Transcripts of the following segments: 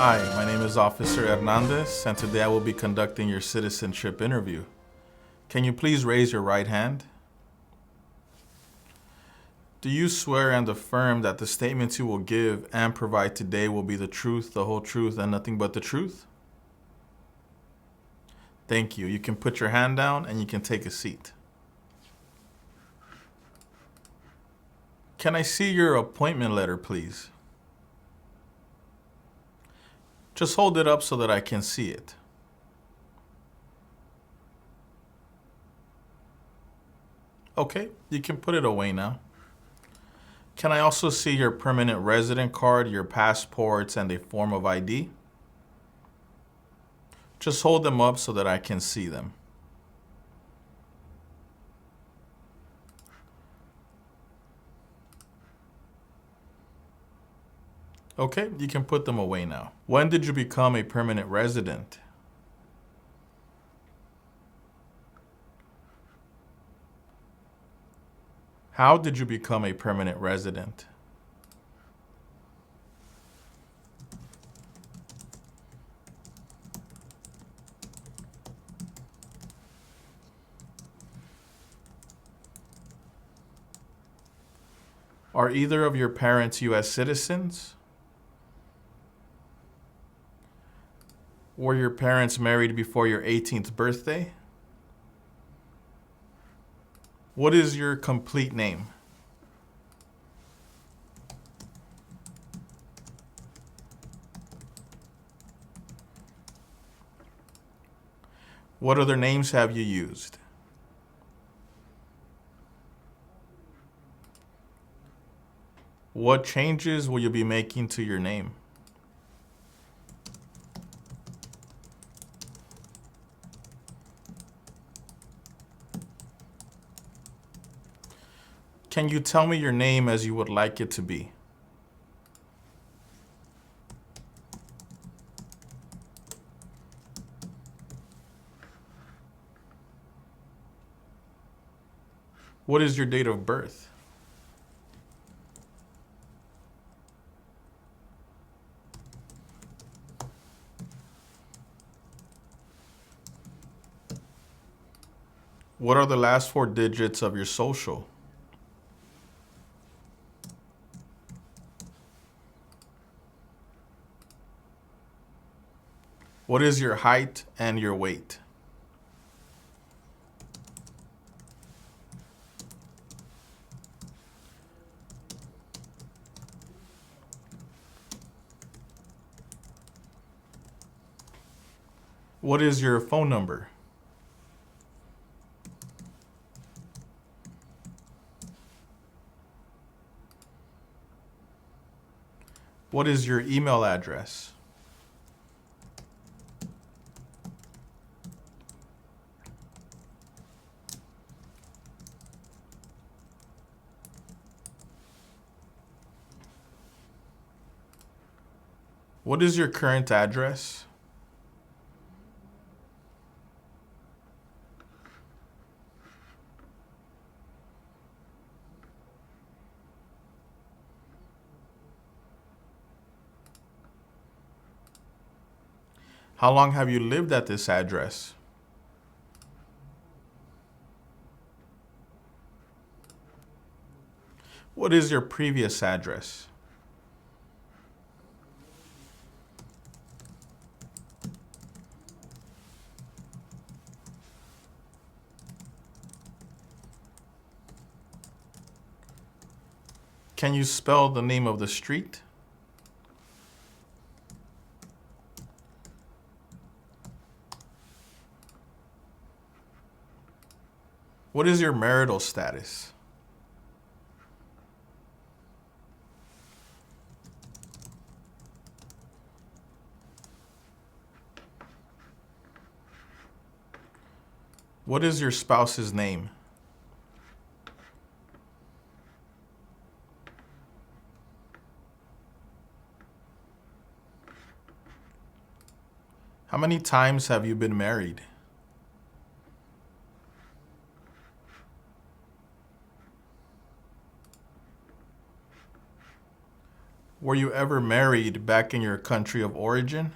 Hi, my name is Officer Hernandez, and today I will be conducting your citizenship interview. Can you please raise your right hand? Do you swear and affirm that the statements you will give and provide today will be the truth, the whole truth, and nothing but the truth? Thank you. You can put your hand down and you can take a seat. Can I see your appointment letter, please? Just hold it up so that I can see it. Okay, you can put it away now. Can I also see your permanent resident card, your passports, and a form of ID? Just hold them up so that I can see them. Okay, you can put them away now. When did you become a permanent resident? How did you become a permanent resident? Are either of your parents U.S. citizens? Were your parents married before your 18th birthday? What is your complete name? What other names have you used? What changes will you be making to your name? Can you tell me your name as you would like it to be? What is your date of birth? What are the last 4 digits of your social? What is your height and your weight? What is your phone number? What is your email address? What is your current address? How long have you lived at this address? What is your previous address? Can you spell the name of the street? What is your marital status? What is your spouse's name? How many times have you been married? Were you ever married back in your country of origin?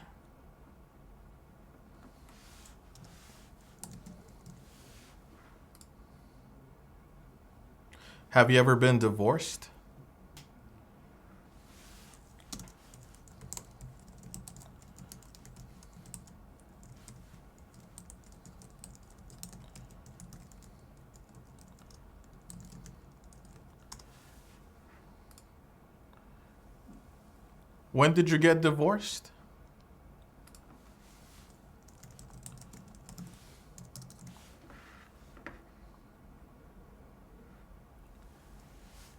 Have you ever been divorced? When did you get divorced?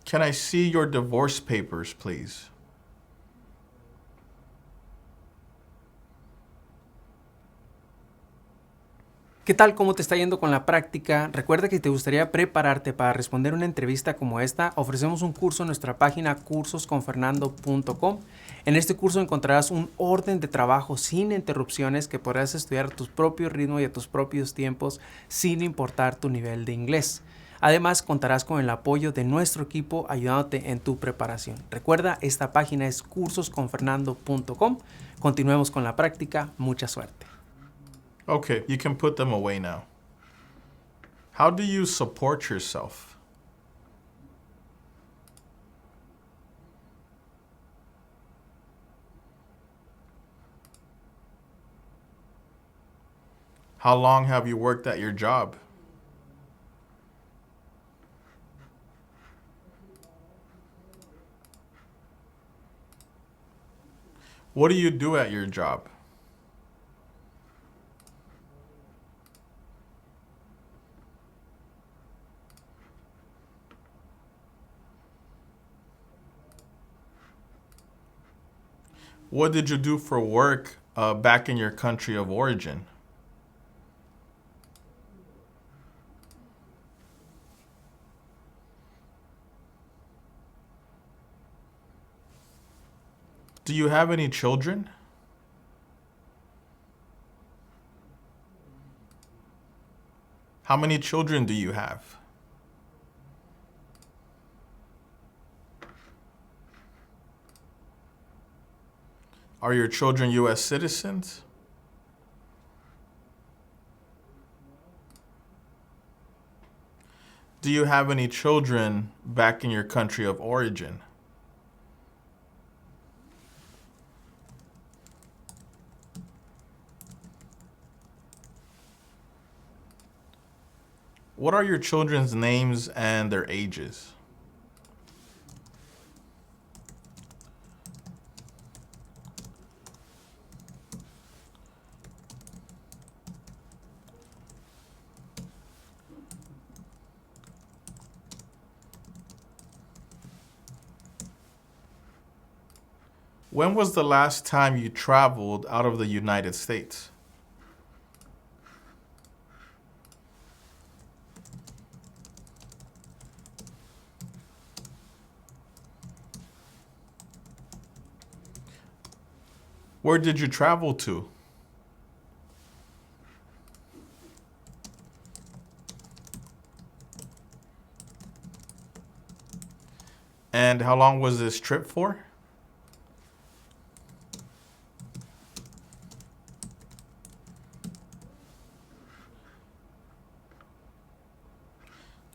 Can I see your divorce papers, please? ¿Qué tal? ¿Cómo te está yendo con la práctica? Recuerda que si te gustaría prepararte para responder una entrevista como esta, ofrecemos un curso en nuestra página cursosconfernando.com. En este curso encontrarás un orden de trabajo sin interrupciones que podrás estudiar a tu propio ritmo y a tus propios tiempos sin importar tu nivel de inglés. Además, contarás con el apoyo de nuestro equipo ayudándote en tu preparación. Recuerda, esta página es cursosconfernando.com. Continuemos con la práctica. Mucha suerte. Okay, you can put them away now. How do you support yourself? How long have you worked at your job? What do you do at your job? What did you do for work back in your country of origin? Do you have any children? How many children do you have? Are your children U.S. citizens? Do you have any children back in your country of origin? What are your children's names and their ages? When was the last time you traveled out of the United States? Where did you travel to? And how long was this trip for?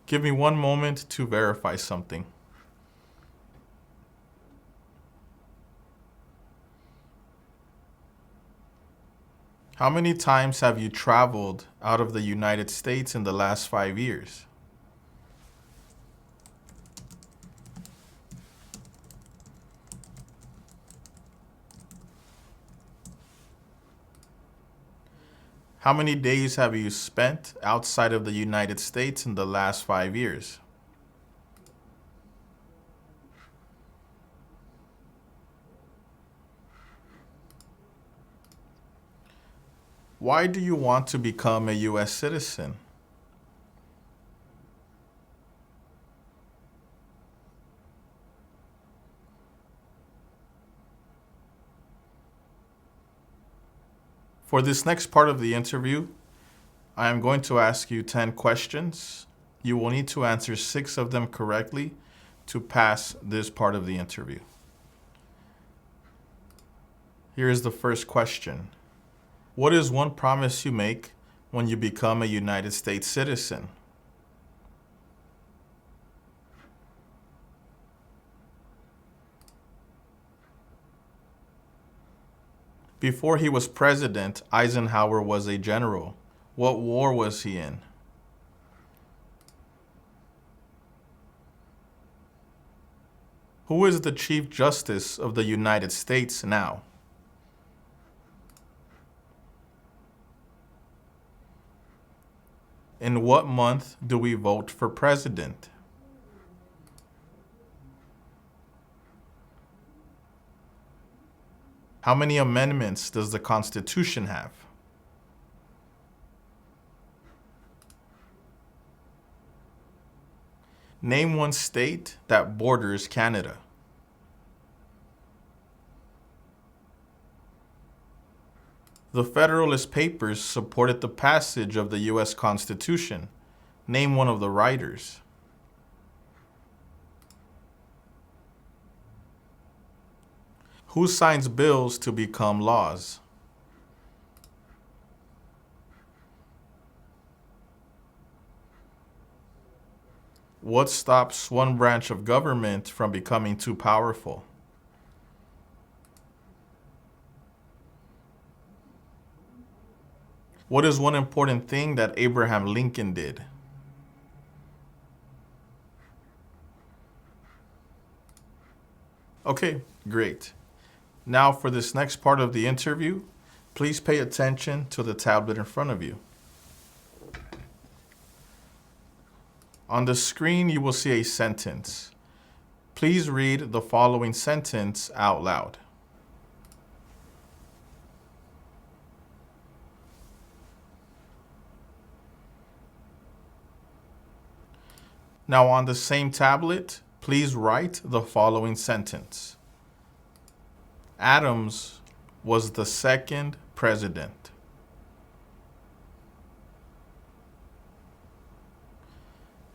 Give me one moment to verify something. How many times have you traveled out of the United States in the last 5 years? How many days have you spent outside of the United States in the last 5 years? Why do you want to become a U.S. citizen? For this next part of the interview, I am going to ask you 10 questions. You will need to answer 6 of them correctly to pass this part of the interview. Here is the first question. What is one promise you make when you become a United States citizen? Before he was president, Eisenhower was a general. What war was he in? Who is the Chief Justice of the United States now? In what month do we vote for president? How many amendments does the Constitution have? Name one state that borders Canada. The Federalist Papers supported the passage of the U.S. Constitution. Name one of the writers. Who signs bills to become laws? What stops one branch of government from becoming too powerful? What is one important thing that Abraham Lincoln did? Okay, great. Now for this next part of the interview, please pay attention to the tablet in front of you. On the screen, you will see a sentence. Please read the following sentence out loud. Now on the same tablet, please write the following sentence. Adams was the second president.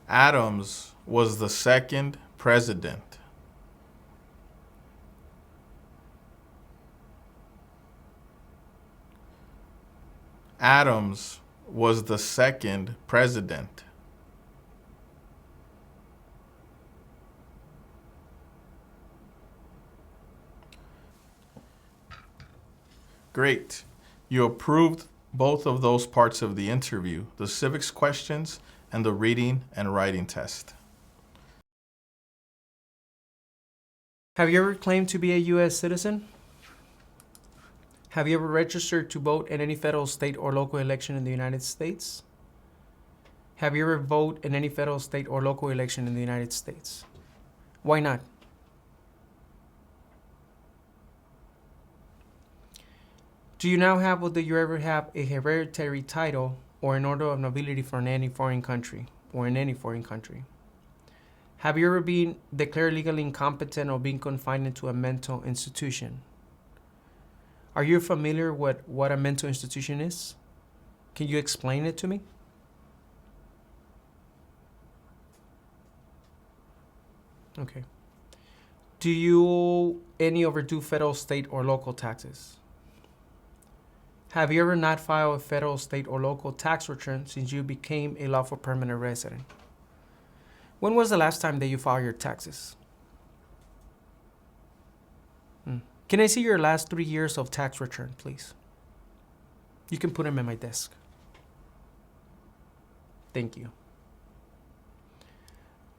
Adams was the second president. Adams was the second president. Great. You approved both of those parts of the interview, the civics questions and the reading and writing test. Have you ever claimed to be a U.S. citizen? Have you ever registered to vote in any federal, state, or local election in the United States? Have you ever voted in any federal, state, or local election in the United States? Why not? Do you now have or do you ever have a hereditary title or an order of nobility from any foreign country or in any foreign country? Have you ever been declared legally incompetent or been confined into a mental institution? Are you familiar with what a mental institution is? Can you explain it to me? Okay. Do you any overdue federal, state, or local taxes? Have you ever not filed a federal, state, or local tax return since you became a lawful permanent resident? When was the last time that you filed your taxes? Can I see your last 3 years of tax return, please? You can put them at my desk. Thank you.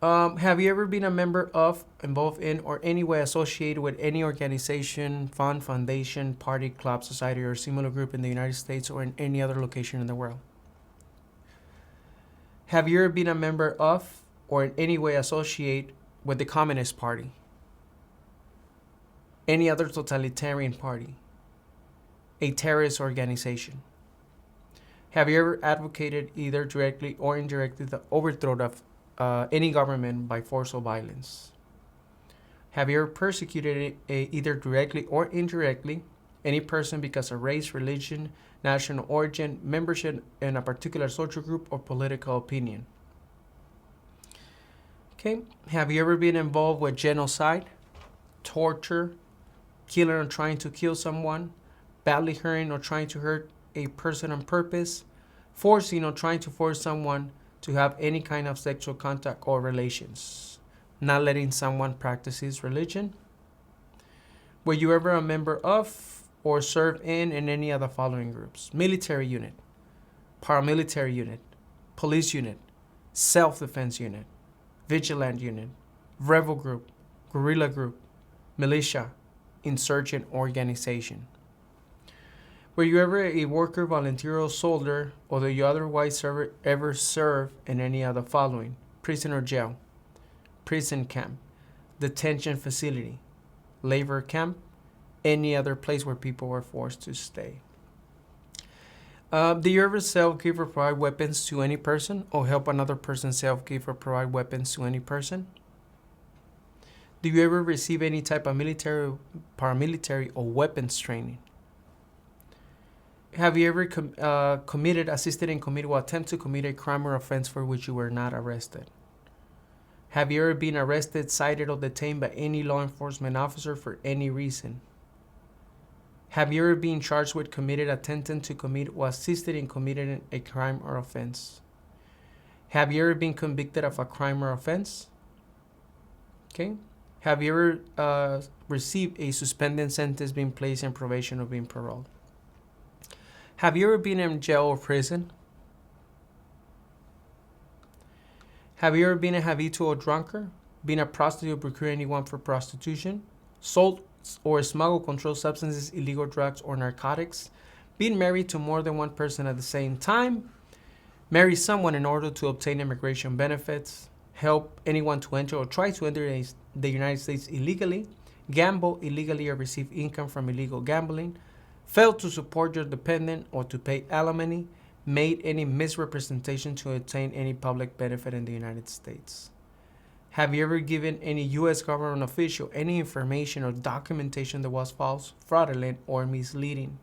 Have you ever been a member of, involved in, or any way associated with any organization, fund, foundation, party, club, society, or similar group in the United States or in any other location in the world? Have you ever been a member of, or in any way associated with the Communist Party, any other totalitarian party, a terrorist organization? Have you ever advocated either directly or indirectly the overthrow of any government by force or violence? Have you ever persecuted either directly or indirectly any person because of race, religion, national origin, membership in a particular social group, or political opinion? Okay. Have you ever been involved with genocide, torture, killing or trying to kill someone, badly hurting or trying to hurt a person on purpose, forcing or trying to force someone to have any kind of sexual contact or relations, not letting someone practice his religion. Were you ever a member of or served in any of the following groups? Military unit, paramilitary unit, police unit, self-defense unit, vigilant unit, rebel group, guerrilla group, militia, insurgent organization. Were you ever a worker, volunteer, or soldier, or do you otherwise ever serve in any of the following? Prison or jail, prison camp, detention facility, labor camp, any other place where people were forced to stay. Do you ever sell, give, or provide weapons to any person, or help another person sell, give, or provide weapons to any person? Do you ever receive any type of military, paramilitary, or weapons training? Have you ever committed, assisted in committed, or attempted to commit a crime or offense for which you were not arrested? Have you ever been arrested, cited, or detained by any law enforcement officer for any reason? Have you ever been charged with committed, attempted to commit, or assisted in committing a crime or offense? Have you ever been convicted of a crime or offense? Okay. Have you ever received a suspended sentence, being placed in probation, or being paroled? Have you ever been in jail or prison? Have you ever been a habitual drunkard, been a prostitute, or procured anyone for prostitution, sold or smuggled controlled substances, illegal drugs, or narcotics, been married to more than one person at the same time, marry someone in order to obtain immigration benefits, help anyone to enter or try to enter the United States illegally, gamble illegally or receive income from illegal gambling, failed to support your dependent or to pay alimony, made any misrepresentation to obtain any public benefit in the United States. Have you ever given any U.S. government official any information or documentation that was false, fraudulent, or misleading?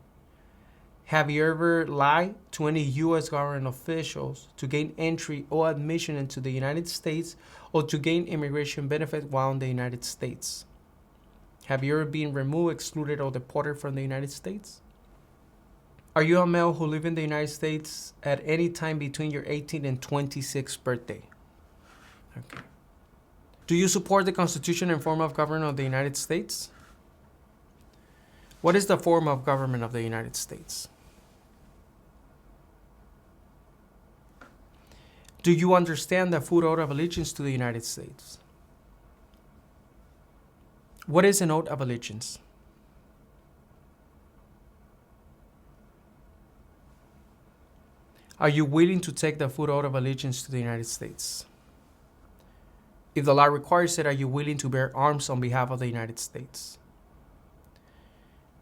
Have you ever lied to any U.S. government officials to gain entry or admission into the United States or to gain immigration benefit while in the United States? Have you ever been removed, excluded, or deported from the United States? Are you a male who lived in the United States at any time between your 18th and 26th birthday? Okay. Do you support the Constitution and form of government of the United States? What is the form of government of the United States? Do you understand the full oath of allegiance to the United States? What is an oath of allegiance? Are you willing to take the full oath of allegiance to the United States? If the law requires it, are you willing to bear arms on behalf of the United States?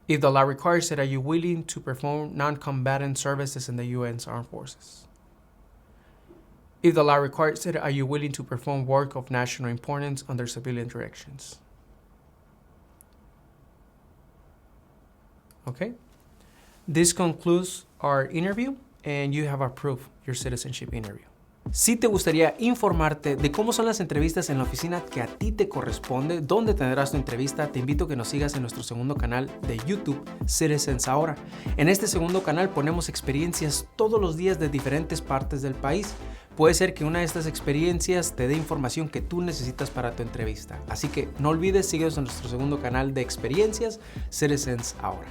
If the law requires it, are you willing to perform non-combatant services in the U.S. Armed Forces? If the law requires it, are you willing to perform work of national importance under civilian directions? Okay. This concludes our interview, and you have approved your citizenship interview. Si te gustaría informarte de cómo son las entrevistas en la oficina que a ti te corresponde, dónde tendrás tu entrevista, te invito a que nos sigas en nuestro segundo canal de YouTube, Citizens Ahora. En este segundo canal ponemos experiencias todos los días de diferentes partes del país. Puede ser que una de estas experiencias te dé información que tú necesitas para tu entrevista. Así que no olvides, síguenos en nuestro segundo canal de experiencias, Citizens Ahora.